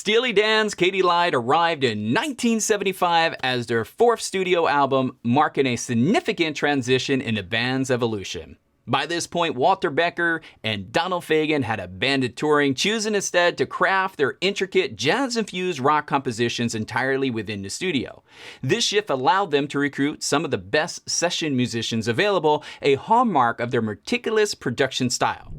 Steely Dan's Katy Lied arrived in 1975 as their fourth studio album, marking a significant transition in the band's evolution. By this point, Walter Becker and Donald Fagen had abandoned touring, choosing instead to craft their intricate jazz-infused rock compositions entirely within the studio. This shift allowed them to recruit some of the best session musicians available, a hallmark of their meticulous production style.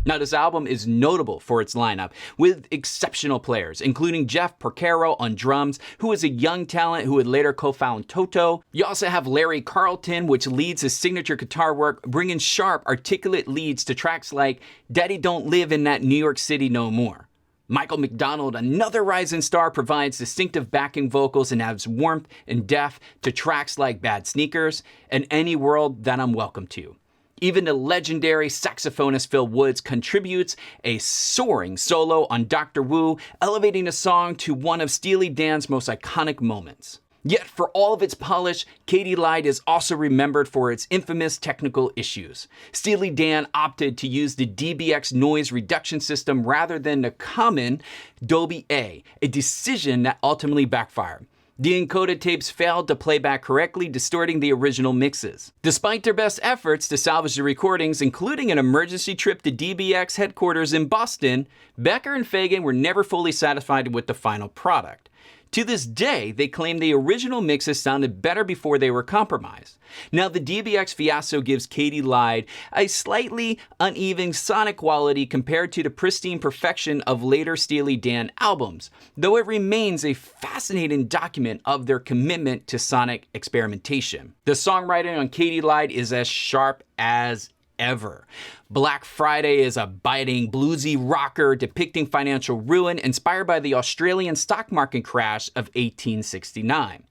Now, this album is notable for its lineup, with exceptional players, including Jeff Porcaro on drums, who is a young talent who would later co-found Toto. You also have Larry Carlton, which leads his signature guitar work, bringing sharp, articulate leads to tracks like Daddy Don't Live in That New York City No More. Michael McDonald, another rising star, provides distinctive backing vocals and adds warmth and depth to tracks like Bad Sneakers and Any World That I'm Welcome To. Even the legendary saxophonist Phil Woods contributes a soaring solo on Dr. Wu, elevating the song to one of Steely Dan's most iconic moments. Yet for all of its polish, Katy Lied is also remembered for its infamous technical issues. Steely Dan opted to use the DBX noise reduction system rather than the common Dolby A, a decision that ultimately backfired. The encoded tapes failed to play back correctly, distorting the original mixes. Despite their best efforts to salvage the recordings, including an emergency trip to DBX headquarters in Boston, Becker and Fagen were never fully satisfied with the final product. To this day, they claim the original mixes sounded better before they were compromised. Now, the DBX fiasco gives Katy Lied a slightly uneven sonic quality compared to the pristine perfection of later Steely Dan albums, though it remains a fascinating document of their commitment to sonic experimentation. The songwriting on Katy Lied is as sharp as ever. Black Friday is a biting, bluesy rocker depicting financial ruin inspired by the Australian stock market crash of 1869.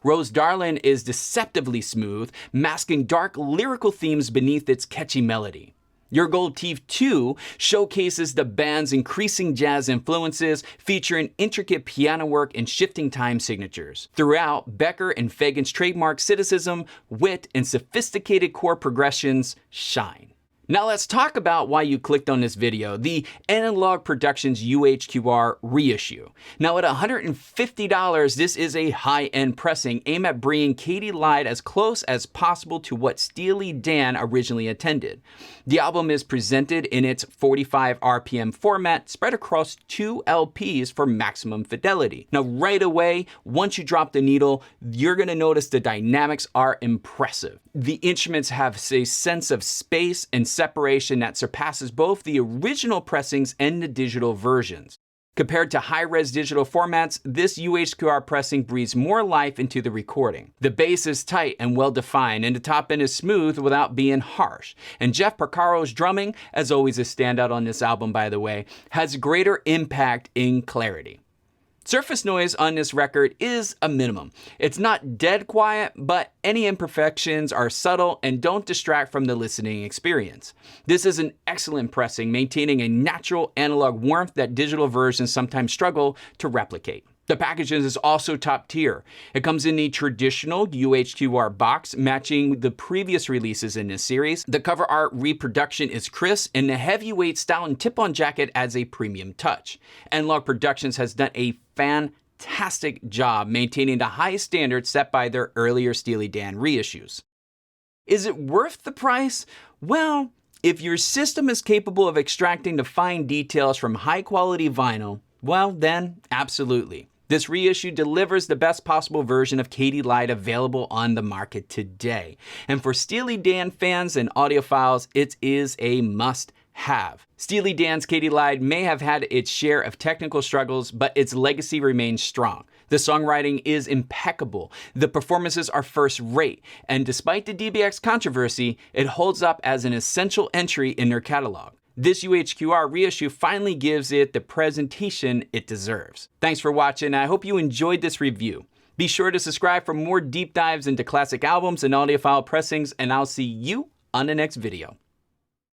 Rose Darling is deceptively smooth, masking dark lyrical themes beneath its catchy melody. Your Gold Teeth 2 showcases the band's increasing jazz influences, featuring intricate piano work and shifting time signatures. Throughout, Becker and Fagen's trademark cynicism, wit, and sophisticated chord progressions shine. Now let's talk about why you clicked on this video, the Analogue Productions UHQR reissue. Now at $150, this is a high-end pressing aimed at bringing Katy Lied as close as possible to what Steely Dan originally intended. The album is presented in its 45 RPM format, spread across 2 LPs for maximum fidelity. Now right away, once you drop the needle, you're going to notice the dynamics are impressive. The instruments have a sense of space and separation that surpasses both the original pressings and the digital versions. Compared to high-res digital formats, this UHQR pressing breathes more life into the recording. The bass is tight and well-defined, and the top end is smooth without being harsh. And Jeff Porcaro's drumming, as always a standout on this album by the way, has greater impact in clarity. Surface noise on this record is a minimum. It's not dead quiet, but any imperfections are subtle and don't distract from the listening experience. This is an excellent pressing, maintaining a natural analog warmth that digital versions sometimes struggle to replicate. The packaging is also top tier. It comes in the traditional UHQR box, matching the previous releases in this series. The cover art reproduction is crisp, and the heavyweight Stoughton tip-on jacket adds a premium touch. Analogue Productions has done a fantastic job maintaining the highest standards set by their earlier Steely Dan reissues. Is it worth the price? Well, if your system is capable of extracting the fine details from high-quality vinyl, well then, absolutely. This reissue delivers the best possible version of Katy Lied available on the market today. And for Steely Dan fans and audiophiles, it is a must-have. Steely Dan's Katy Lied may have had its share of technical struggles, but its legacy remains strong. The songwriting is impeccable, the performances are first-rate, and despite the DBX controversy, it holds up as an essential entry in their catalog. This UHQR reissue finally gives it the presentation it deserves. Thanks for watching, and I hope you enjoyed this review. Be sure to subscribe for more deep dives into classic albums and audiophile pressings, and I'll see you on the next video.